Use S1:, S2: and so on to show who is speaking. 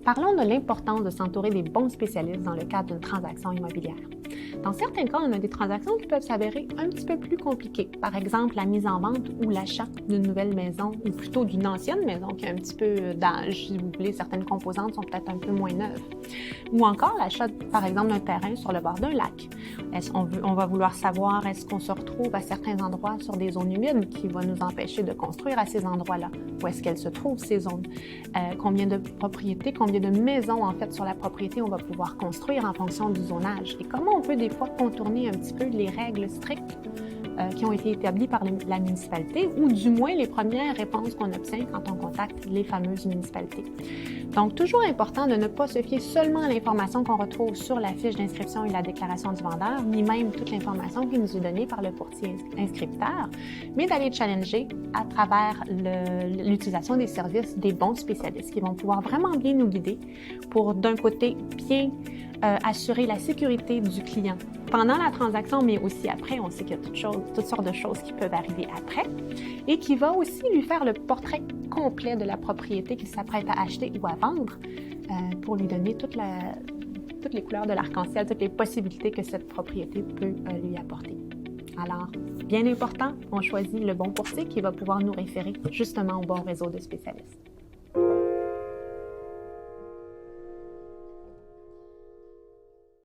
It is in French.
S1: Parlons de l'importance de s'entourer des bons spécialistes dans le cadre d'une transaction immobilière. Dans certains cas, on a des transactions qui peuvent s'avérer un petit peu plus compliquées. Par exemple, la mise en vente ou l'achat d'une nouvelle maison, ou plutôt d'une ancienne maison qui a un petit peu d'âge, si vous voulez, certaines composantes sont peut-être un peu moins neuves. Ou encore l'achat, par exemple, d'un terrain sur le bord d'un lac. On va vouloir savoir, est-ce qu'on se retrouve à certains endroits sur des zones humides qui vont nous empêcher de construire à ces endroits-là? Où est-ce qu'elles se trouvent, ces zones? Combien de propriétés, combien de maisons, en fait, sur la propriété on va pouvoir construire en fonction du zonage? Et comment on peut des fois contourner un petit peu les règles strictes qui ont été établies par la municipalité, ou du moins les premières réponses qu'on obtient quand on contacte les fameuses municipalités. Donc, toujours important de ne pas se fier seulement à l'information qu'on retrouve sur la fiche d'inscription et la déclaration du vendeur, ni même toute l'information qui nous est donnée par le courtier inscripteur, mais d'aller challenger à travers l'utilisation des services des bons spécialistes qui vont pouvoir vraiment bien nous guider pour, d'un côté, bien assurer la sécurité du client pendant la transaction, mais aussi après. On sait qu'il y a toutes sortes de choses qui peuvent arriver après, et qui va aussi lui faire le portrait complet de la propriété qu'il s'apprête à acheter ou à vendre pour lui donner toutes les couleurs de l'arc-en-ciel, toutes les possibilités que cette propriété peut lui apporter. Alors, bien important, on choisit le bon courtier qui va pouvoir nous référer justement au bon réseau de spécialistes.